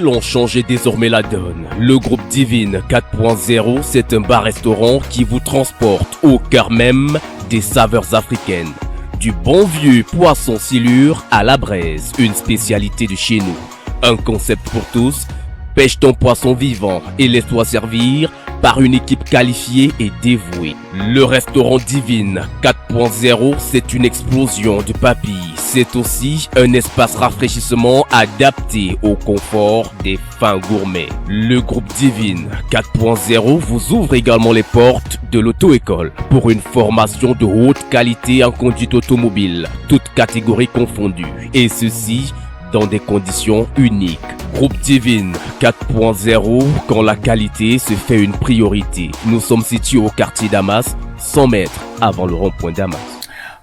Ils ont changé désormais la donne. Le groupe Divine 4.0, c'est un bar-restaurant qui vous transporte au cœur même des saveurs africaines. Du bon vieux poisson silure à la braise, une spécialité de chez nous. Un concept pour tous, pêche ton poisson vivant et laisse-toi servir par une équipe qualifiée et dévouée. Le restaurant Divine 4.0, c'est une explosion de papilles. C'est aussi un espace rafraîchissement adapté au confort des fins gourmets. Le groupe Divine 4.0 vous ouvre également les portes de l'auto-école pour une formation de haute qualité en conduite automobile, toutes catégories confondues. Et ceci dans des conditions uniques. Groupe Divine 4.0, quand la qualité se fait une priorité. Nous sommes situés au quartier Damas, 100 mètres avant le rond-point Damas.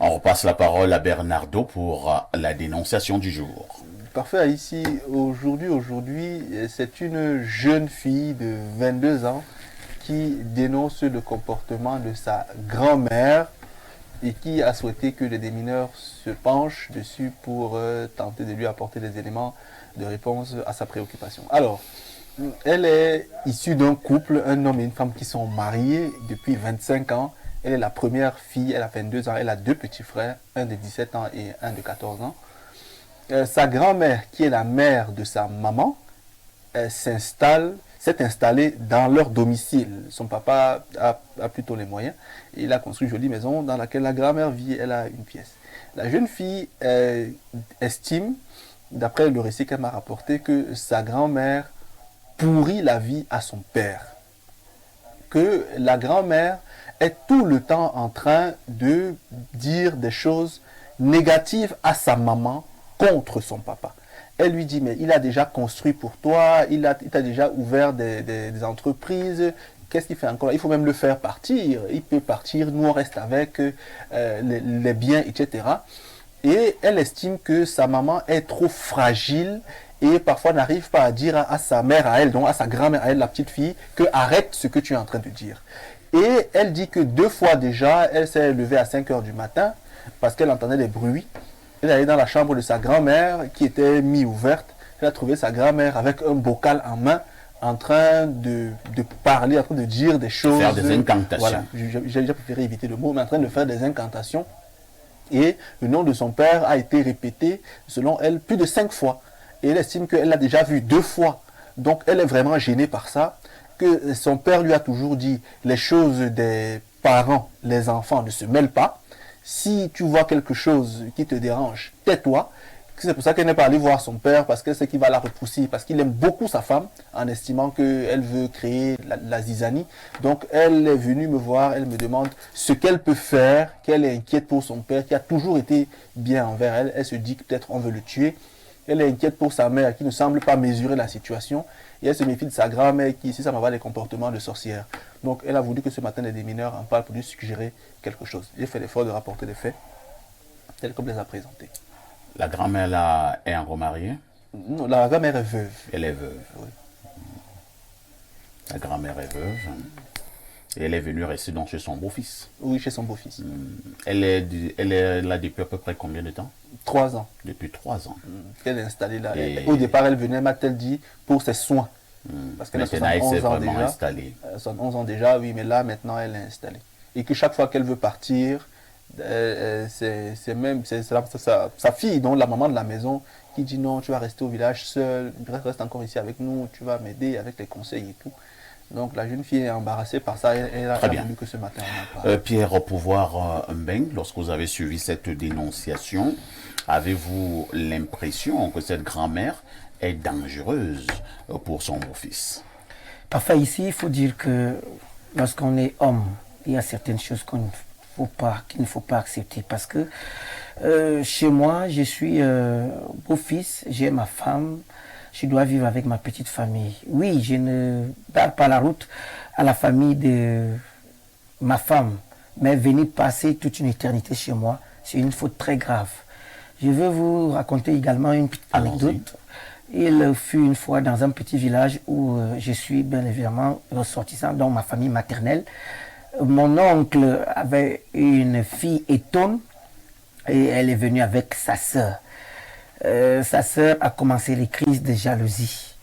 On repasse la parole à Bernardo pour la dénonciation du jour. Parfait, ici, aujourd'hui, c'est une jeune fille de 22 ans qui dénonce le comportement de sa grand-mère et qui a souhaité que les démineurs se penchent dessus pour tenter de lui apporter des éléments de réponse à sa préoccupation. Alors, elle est issue d'un couple, un homme et une femme qui sont mariés depuis 25 ans. Elle est la première fille, elle a 22 ans, elle a deux petits frères, un de 17 ans et un de 14 ans. Sa grand-mère, qui est la mère de sa maman, s'est installée dans leur domicile. Son papa a plutôt les moyens. Il a construit une jolie maison dans laquelle la grand-mère vit, elle a une pièce. La jeune fille estime, d'après le récit qu'elle m'a rapporté, que sa grand-mère pourrit la vie à son père. Que la grand-mère est tout le temps en train de dire des choses négatives à sa maman contre son papa. Elle lui dit, mais il a déjà construit pour toi, il t'a déjà ouvert des entreprises, qu'est-ce qu'il fait encore? Il faut même le faire partir, il peut partir, nous on reste avec les biens, etc. Et elle estime que sa maman est trop fragile et parfois n'arrive pas à dire à sa mère, à elle, donc à sa grand-mère, à elle, la petite fille, que arrête ce que tu es en train de dire. Et elle dit que 2 fois déjà, elle s'est levée à 5 heures du matin parce qu'elle entendait des bruits. Elle est allée dans la chambre de sa grand-mère qui était mi-ouverte. Elle a trouvé sa grand-mère avec un bocal en main en train de parler, en train de dire des choses. Faire des incantations. Voilà, j'ai déjà préféré éviter le mot, mais en train de faire des incantations. Et le nom de son père a été répété, selon elle, plus de 5 fois. Et elle estime qu'elle l'a déjà vu 2 fois. Donc elle est vraiment gênée par ça. Que son père lui a toujours dit, les choses des parents, les enfants ne se mêlent pas. Si tu vois quelque chose qui te dérange, tais-toi. C'est pour ça qu'elle n'est pas allée voir son père, parce qu'elle sait qu'il va la repousser, parce qu'il aime beaucoup sa femme, en estimant qu'elle veut créer la zizanie. Donc elle est venue me voir, elle me demande ce qu'elle peut faire, qu'elle est inquiète pour son père, qui a toujours été bien envers elle. Elle se dit que peut-être on veut le tuer. Elle est inquiète pour sa mère, qui ne semble pas mesurer la situation. Et elle se méfie de sa grand-mère, qui ici, ça m'avoir des comportements de sorcière. Donc elle a voulu que ce matin, les démineurs en parlent pour lui suggérer quelque chose. J'ai fait l'effort de rapporter les faits, tels comme les a présentés. La grand-mère là est remariée? Non, la grand-mère est veuve. Elle est veuve. Oui. La grand-mère est veuve. Et elle est venue rester donc chez son beau-fils. Oui, chez son beau-fils. Elle est là depuis à peu près combien de temps? 3 ans. Depuis 3 ans. Elle est installée là. Et au départ, elle venait, m'a-t-elle dit, pour ses soins. Parce qu'elle a 71 ans déjà. Installée. 71 ans déjà, oui, mais là, maintenant, elle est installée. Et que chaque fois qu'elle veut partir, c'est même sa fille, donc la maman de la maison, qui dit non, tu vas rester au village seule, reste encore ici avec nous, tu vas m'aider avec les conseils et tout. Donc la jeune fille est embarrassée par ça, elle a voulu que ce matin on en parle. Pierre, au pouvoir Mbeng, lorsque vous avez suivi cette dénonciation, avez-vous l'impression que cette grand-mère est dangereuse pour son beau-fils? Parfois ici, il faut dire que lorsqu'on est homme, il y a certaines choses qu'il ne faut pas accepter. Parce que chez moi, je suis beau-fils, j'ai ma femme, je dois vivre avec ma petite famille. Oui, je ne barre pas la route à la famille de ma femme, mais venir passer toute une éternité chez moi, c'est une faute très grave. Je veux vous raconter également une petite anecdote. Il fut une fois dans un petit village où je suis bien évidemment ressortissant, dans ma famille maternelle. Mon oncle avait une fille étonne et elle est venue avec sa sœur. Sa sœur a commencé les crises de jalousie.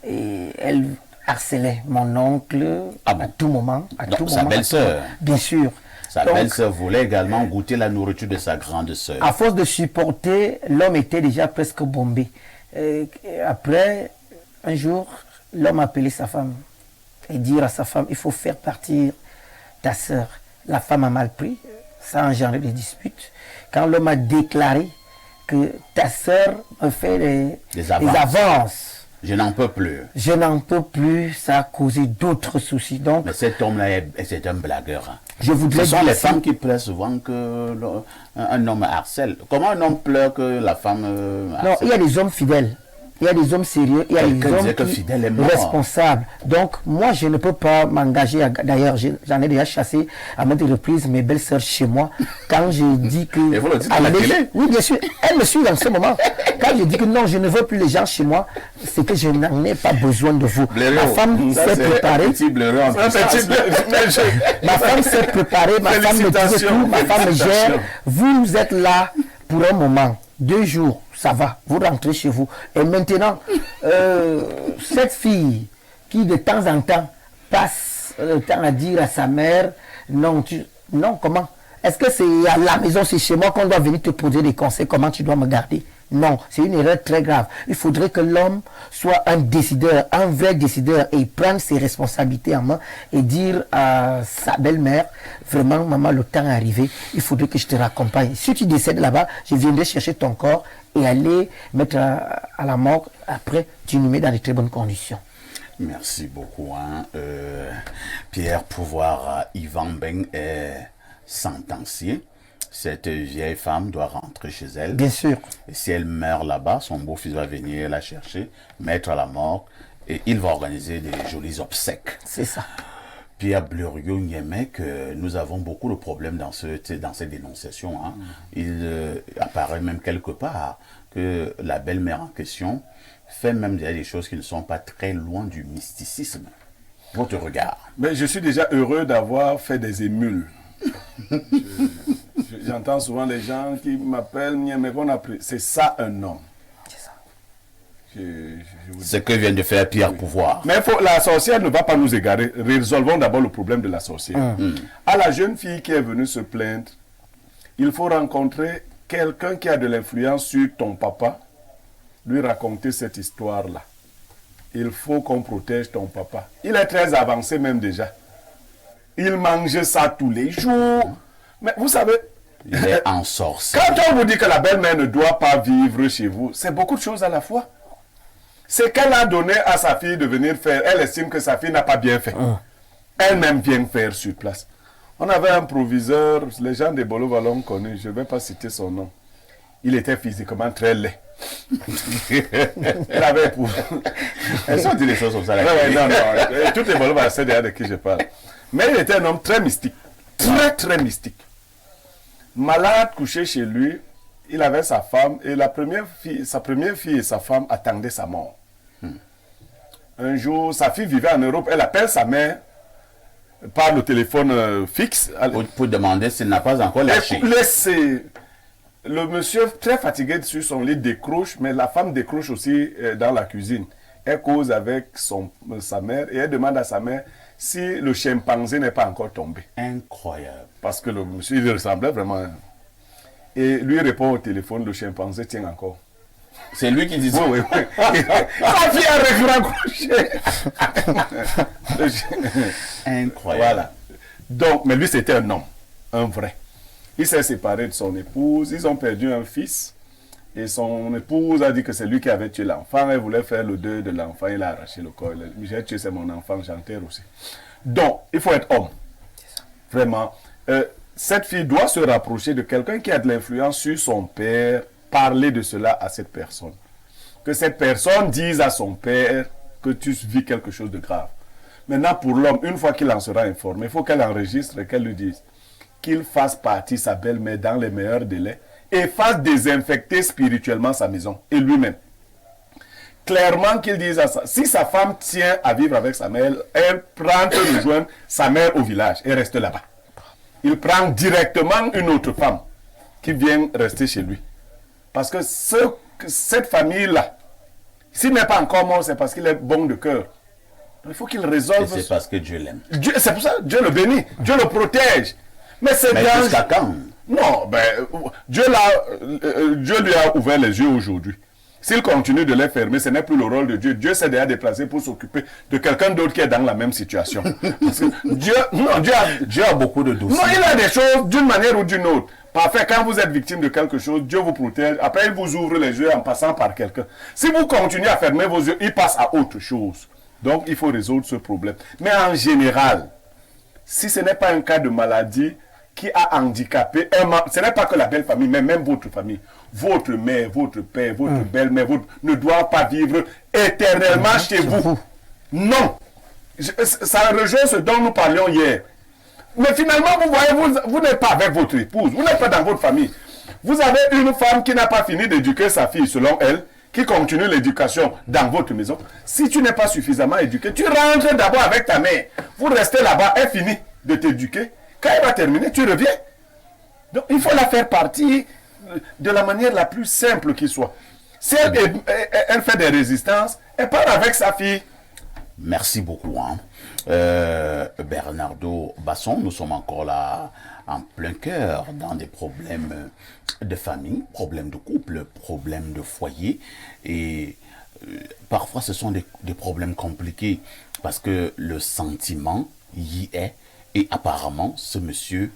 Et elle harcelait mon oncle Ah bon? à tout moment. Donc, sa belle-sœur. Bien sûr. Sa Donc, belle-sœur voulait également goûter la nourriture de sa grande sœur. à force de supporter, l'homme était déjà presque bombé. Après, un jour, l'homme a appelé sa femme et dire à sa femme, il faut faire partir ta sœur. La femme a mal pris, ça a engendré des disputes. Quand l'homme a déclaré que ta sœur me fait des avances, je n'en peux plus. je n'en peux plus, ça a causé d'autres soucis. Donc, Mais cet homme-là, c'est un blagueur. Hein. je voudrais Ce sont dire les ici- femmes qui pleurent souvent que un homme harcèle. Comment un homme pleure que la femme Non, harcèle? il y a des hommes fidèles. Il y a des hommes sérieux, il y a des Quelqu'un disait hommes que Fidèle est mort. responsables. Donc, moi, je ne peux pas m'engager. D'ailleurs, j'en ai déjà chassé à maintes reprises mes belles-sœurs chez moi. Quand je dis que... Et vous le dites à la Allez- télé? Oui, bien sûr. Elles me suivent en ce moment. Quand je dis que non, je ne veux plus les gens chez moi, c'est que je n'en ai pas besoin de vous. Ma femme ça, s'est c'est préparée. un petit blaireau en puissance. Ma femme s'est préparée, ma femme me dit tout, ma femme me gère. Vous êtes là pour un moment, 2 jours, ça va, vous rentrez chez vous. Et maintenant, cette fille qui de temps en temps passe le temps à dire à sa mère, non, non, comment? Est-ce que c'est à la maison, c'est chez moi qu'on doit venir te poser des conseils, comment tu dois me garder? Non, c'est une erreur très grave. Il faudrait que l'homme soit un décideur, un vrai décideur, et prenne ses responsabilités en main et dire à sa belle-mère, vraiment, maman, le temps est arrivé, il faudrait que je te raccompagne. Si tu décèdes là-bas, je viendrai chercher ton corps et aller mettre à la mort. Après, tu nous mets dans de très bonnes conditions. Merci beaucoup. Hein. Pierre Pouvoir Yvan Beng est sentencié. Cette vieille femme doit rentrer chez elle. Bien sûr. Et si elle meurt là-bas, son beau-fils va venir la chercher, mettre à la mort, et il va organiser des jolis obsèques. C'est ça. Pierre Bluriot Niémé, que nous avons beaucoup de problèmes dans ces dénonciations. Hein. Il apparaît même quelque part que la belle-mère en question fait même des choses qui ne sont pas très loin du mysticisme. Votre regard. Mais je suis déjà heureux d'avoir fait des émules. J'entends souvent les gens qui m'appellent, mais qu'on a pris. C'est ça un homme. C'est ça. Ce que vient de faire Pierre Pouvoir. Mais la sorcière ne va pas nous égarer. Résolvons d'abord le problème de la sorcière. À la jeune fille qui est venue se plaindre, il faut rencontrer quelqu'un qui a de l'influence sur ton papa, lui raconter cette histoire-là. Il faut qu'on protège ton papa. Il est très avancé même déjà. Il mange ça tous les jours. Mais vous savez, Il est ensorcelé. quand on vous dit que la belle-mère ne doit pas vivre chez vous, c'est beaucoup de choses à la fois. C'est qu'elle a donné à sa fille de venir faire. Elle estime que sa fille n'a pas bien fait. Elle-même vient faire sur place. On avait un proviseur, les gens des Bolo l'ont connu, je ne vais pas citer son nom. Il était physiquement très laid. Elle avait pour... Elles sont dit des choses comme ça. Là. Non. Toutes les Bolo c'est derrière de qui je parle. Mais il était un homme très mystique. Très, très mystique. Malade, couché chez lui, il avait sa femme et sa première fille et sa femme attendaient sa mort. Un jour, sa fille vivait en Europe, elle appelle sa mère par le téléphone fixe. Pour demander s'il n'a pas encore lâché. Le monsieur, très fatigué sur son lit, décroche, mais la femme décroche aussi dans la cuisine. Elle cause avec sa mère et elle demande à sa mère si le chimpanzé n'est pas encore tombé. Incroyable. Parce que le monsieur, il ressemblait vraiment. Et lui répond au téléphone, le chimpanzé tient encore. C'est lui qui dit ça. Oui. Sa fille a raccroché. Incroyable. Voilà. Donc, mais lui, c'était un homme, un vrai. Il s'est séparé de son épouse, ils ont perdu un fils. Et son épouse a dit que c'est lui qui avait tué l'enfant. Elle voulait faire le deuil de l'enfant, il a arraché le corps. J'ai tué, c'est mon enfant, j'enterre aussi. Donc, il faut être homme. Vraiment. Cette fille doit se rapprocher de quelqu'un qui a de l'influence sur son père, parler de cela à cette personne. Que cette personne dise à son père que tu vis quelque chose de grave. Maintenant, pour l'homme, une fois qu'il en sera informé, il faut qu'elle enregistre et qu'elle lui dise qu'il fasse partie sa belle-mère dans les meilleurs délais et fasse désinfecter spirituellement sa maison et lui-même. Clairement qu'il dise à ça. Si sa femme tient à vivre avec sa mère, elle prend et rejoindre sa mère au village et reste là-bas. Il prend directement une autre femme qui vient rester chez lui. Parce que cette famille-là, S'il n'est pas encore mort, c'est parce qu'il est bon de cœur. Il faut qu'il résolve. Et c'est parce que Dieu l'aime. C'est pour ça que Dieu le bénit, Dieu le protège. Mais c'est jusqu'à quand? Non, Dieu lui a ouvert les yeux aujourd'hui. S'il continue de les fermer, ce n'est plus le rôle de Dieu. Dieu s'est déjà déplacé pour s'occuper de quelqu'un d'autre qui est dans la même situation. Parce que Dieu a beaucoup de douceur. Non, il a des choses d'une manière ou d'une autre. Parfait, quand vous êtes victime de quelque chose, Dieu vous protège. Après, il vous ouvre les yeux en passant par quelqu'un. Si vous continuez à fermer vos yeux, il passe à autre chose. Donc, il faut résoudre ce problème. Mais en général, si ce n'est pas un cas de maladie qui a handicapé, ce n'est pas que la belle famille, mais même votre famille, votre mère, votre père, votre belle-mère, ne doivent pas vivre éternellement chez vous. Non. Ça rejoint ce dont nous parlions hier. Mais finalement, vous voyez, vous n'êtes pas avec votre épouse, vous n'êtes pas dans votre famille. Vous avez une femme qui n'a pas fini d'éduquer sa fille, selon elle, qui continue l'éducation dans votre maison. Si tu n'es pas suffisamment éduqué, tu rentres d'abord avec ta mère. Vous restez là-bas, elle finit de t'éduquer. Quand elle va terminer, tu reviens. Donc, il faut la faire partie de la manière la plus simple qui soit. Si elle fait des résistances, elle part avec sa fille. Merci beaucoup. Bernardo Basson, nous sommes encore là en plein cœur dans des problèmes de famille, problèmes de couple, problèmes de foyer. Et parfois, ce sont des problèmes compliqués parce que le sentiment y est. Et apparemment, ce monsieur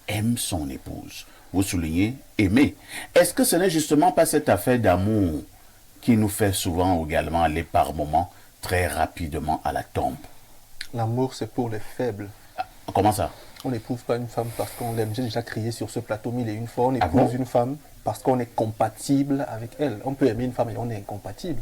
aime son épouse. Vous soulignez aimer. Est-ce que ce n'est justement pas cette affaire d'amour qui nous fait souvent également aller par moments très rapidement à la tombe? L'amour, c'est pour les faibles. Comment ça? On n'éprouve pas une femme parce qu'on l'aime. J'ai déjà crié sur ce plateau 1001 fois. On épouse une femme parce qu'on est compatible avec elle. On peut aimer une femme et on est incompatible.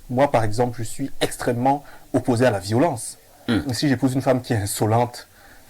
Moi, par exemple, je suis extrêmement opposé à la violence. Si j'épouse une femme qui est insolente,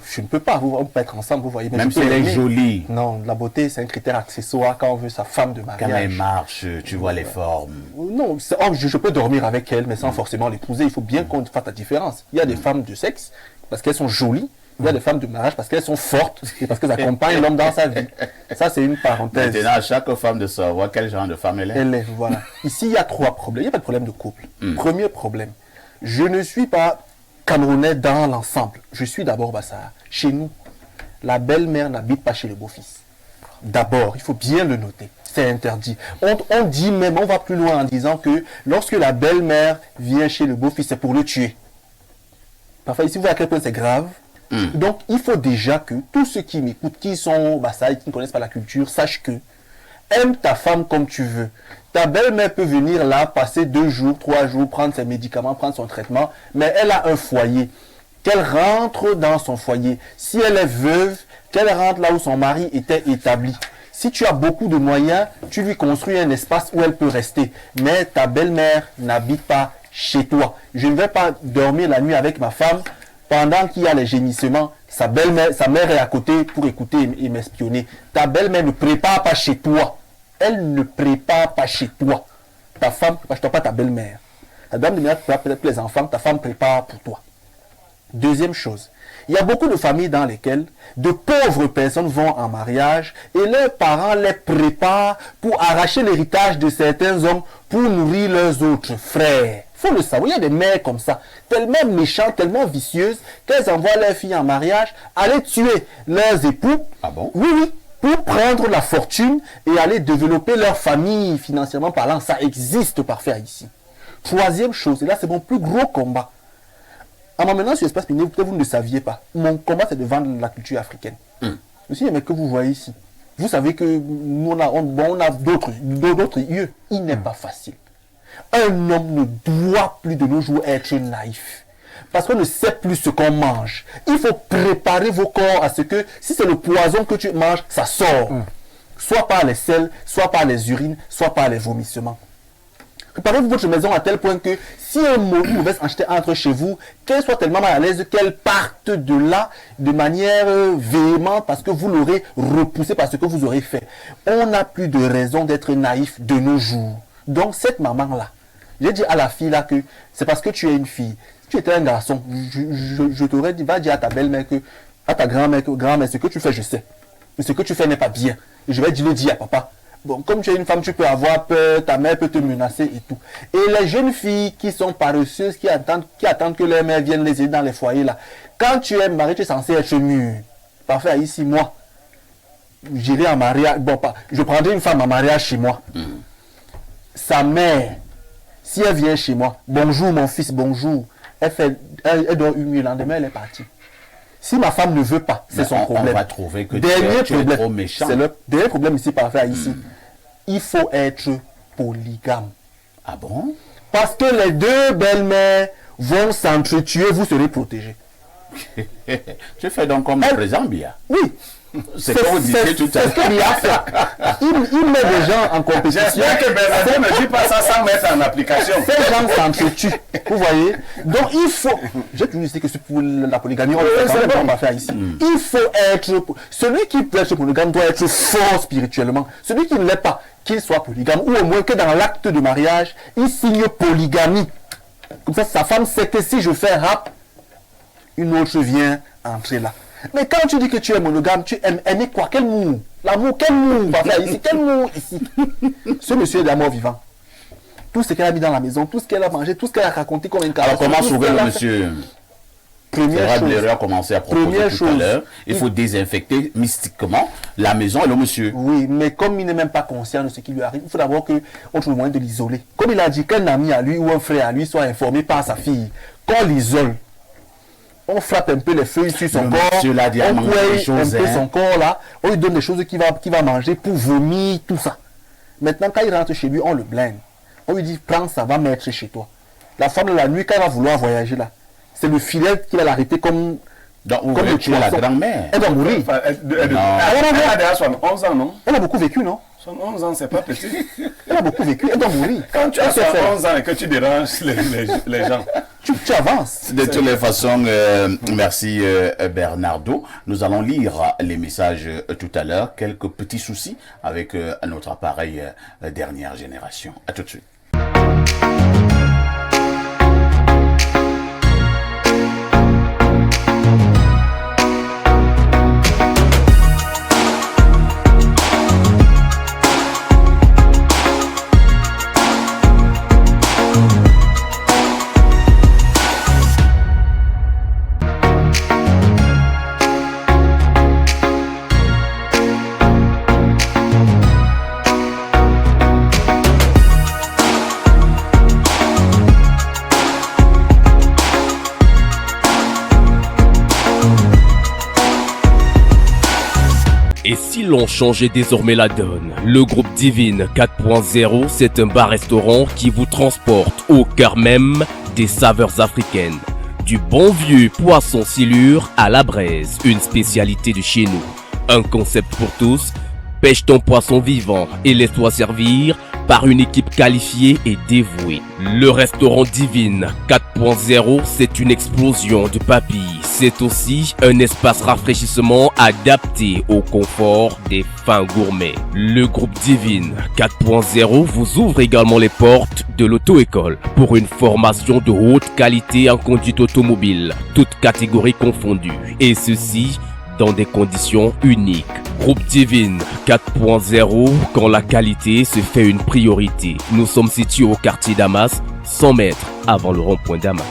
je ne peux pas. On peut être ensemble, vous voyez. Même si elle est jolie. Non, la beauté, c'est un critère accessoire quand on veut sa femme de mariage. Quand elle marche, tu vois les formes. Non, je peux dormir avec elle, mais sans forcément l'épouser. Il faut bien qu'on fasse la différence. Il y a des femmes de sexe parce qu'elles sont jolies. Il y a des femmes de mariage parce qu'elles sont fortes et parce qu'elles accompagnent l'homme dans sa vie. Ça, c'est une parenthèse. Maintenant, à chaque femme de savoir quel genre de femme elle est. Elle est, voilà. Ici, il y a 3 problèmes. Il n'y a pas de problème de couple. Premier problème, je ne suis pas camerounais dans l'ensemble. Je suis d'abord Bassa. Chez nous, la belle-mère n'habite pas chez le beau-fils. D'abord, il faut bien le noter. C'est interdit. On dit même, on va plus loin en disant que lorsque la belle-mère vient chez le beau-fils, c'est pour le tuer. Parfois, ici, vous voyez à quel point c'est grave. Donc, il faut déjà que tous ceux qui m'écoutent, qui sont Bassa et qui ne connaissent pas la culture, sachent que aime ta femme comme tu veux. Ta belle-mère peut venir là, passer 2 jours, 3 jours, prendre ses médicaments, prendre son traitement, mais elle a un foyer. Qu'elle rentre dans son foyer. Si elle est veuve, qu'elle rentre là où son mari était établi. Si tu as beaucoup de moyens, tu lui construis un espace où elle peut rester. Mais ta belle-mère n'habite pas chez toi. Je ne vais pas dormir la nuit avec ma femme pendant qu'il y a les gémissements. Sa mère est à côté pour écouter et m'espionner. Ta belle-mère ne prépare pas chez toi. Elle ne prépare pas chez toi. Ta femme ne prépare pas ta belle-mère. Ta dame de ménage prépare peut-être les enfants, ta femme prépare pour toi. Deuxième chose, il y a beaucoup de familles dans lesquelles de pauvres personnes vont en mariage et leurs parents les préparent pour arracher l'héritage de certains hommes pour nourrir leurs autres frères. Il faut le savoir, il y a des mères comme ça, tellement méchantes, tellement vicieuses, qu'elles envoient leurs filles en mariage aller tuer leurs époux. Ah bon? Oui, oui, pour prendre la fortune et aller développer leur famille financièrement parlant. Ça existe parfait ici. Troisième chose, et là c'est mon plus gros combat. En m'emmenant sur l'espace minier, peut-être vous ne le saviez pas. Mon combat, c'est de vendre la culture africaine. Aussi, mais que vous voyez ici. Vous savez que nous, on a d'autres lieux. Il n'est pas facile. Un homme ne doit plus de nos jours être naïf. Parce qu'on ne sait plus ce qu'on mange. Il faut préparer vos corps à ce que, si c'est le poison que tu manges, ça sort. Soit par les selles, soit par les urines, soit par les vomissements. Préparez-vous votre maison à tel point que si une mauvaise entité entre chez vous, qu'elle soit tellement mal à l'aise qu'elle parte de là de manière véhémente parce que vous l'aurez repoussé par ce que vous aurez fait. On n'a plus de raison d'être naïf de nos jours. Donc cette maman-là, j'ai dit à la fille là que c'est parce que tu es une fille. Si tu étais un garçon, je t'aurais dit, va dire à ta belle-mère à ta grand-mère, ce que tu fais, je sais. Mais ce que tu fais n'est pas bien. Et je vais le dire à papa. Bon, comme tu es une femme, tu peux avoir peur, ta mère peut te menacer et tout. Et les jeunes filles qui sont paresseuses, qui attendent que leur mère vienne les aider dans les foyers là. Quand tu es marié, tu es censé être mûr. Parfait, ici, moi, j'irai en mariage. Bon, je prendrai une femme en mariage chez moi. Sa mère, si elle vient chez moi, bonjour mon fils, bonjour. Elle dort une nuit, le lendemain, elle est partie. Si ma femme ne veut pas, c'est son problème. On va trouver que tu es trop méchant. C'est le dernier problème ici, parfait, ici. Il faut être polygame. Ah bon? Parce que les deux belles-mères vont s'entretuer, vous serez protégés. Tu fais donc comme le président Biya. Oui. C'est ce que vous disiez tout à l'heure. C'est ce qu'il y a fait. Il met des gens en compétition. J'espère que Bernadette ne dit pas ça sans mettre en application. Ces gens s'entretuent. Vous voyez? Donc il faut. J'ai toujours dit que c'est pour la polygamie, on le fait quand même, on va faire ici. Il faut être. Celui qui peut être polygame doit être fort spirituellement. Celui qui ne l'est pas, qu'il soit polygame, ou au moins que dans l'acte de mariage, il signe polygamie. Comme ça, sa femme sait que si je fais rap, une autre vient entrer là. Mais quand tu dis que tu es monogame, tu aimes aimer quoi? Quel mot? L'amour, quel mot on va faire ici? Quel mot ici? Ce monsieur est d'amour vivant. Tout ce qu'elle a mis dans la maison, tout ce qu'elle a mangé, tout ce qu'elle a raconté comme une Alors comment sauver le monsieur? Première chose. a commencé à proposer tout à l'heure. Il faut désinfecter mystiquement la maison et le monsieur. Oui, mais comme il n'est même pas conscient de ce qui lui arrive, il faut d'abord qu'on trouve le moyen de l'isoler. Comme il a dit qu'un ami à lui ou un frère à lui soit informé par sa fille, qu'on l'isole. On frappe un peu les feuilles sur son corps, on couille un peu son corps là, on lui donne des choses qu'il va manger pour vomir, tout ça. Maintenant, quand il rentre chez lui, on le blinde. On lui dit, prends ça, va mettre chez toi. La femme de la nuit, quand elle va vouloir voyager là, c'est le filet qui va l'arrêter comme... Donc, vous voulez tuer la grand-mère. Elle doit mourir. Elle a déjà 11 ans, non? Elle a beaucoup vécu, non? 11 ans, c'est pas petit. Elle a beaucoup vécu, elle doit mourir. Quand tu as 11 ans et que tu déranges les gens, tu avances. De toutes les façons, merci Bernardo. Nous allons lire les messages tout à l'heure. Quelques petits soucis avec notre appareil dernière génération. À tout de suite. Et si l'on changeait désormais la donne? Le groupe Divine 4.0, c'est un bar-restaurant qui vous transporte au cœur même des saveurs africaines. Du bon vieux poisson silure à la braise, une spécialité de chez nous. Un concept pour tous, pêche ton poisson vivant et laisse-toi servir par une équipe qualifiée et dévouée. Le restaurant Divine 4.0, c'est une explosion de papilles. C'est aussi un espace rafraîchissement adapté au confort des fins gourmets. Le groupe Divine 4.0 vous ouvre également les portes de l'auto-école pour une formation de haute qualité en conduite automobile, toutes catégories confondues. Et ceci dans des conditions uniques. Groupe Divine 4.0, quand la qualité se fait une priorité. Nous sommes situés au quartier Damas, 100 mètres avant le rond-point Damas.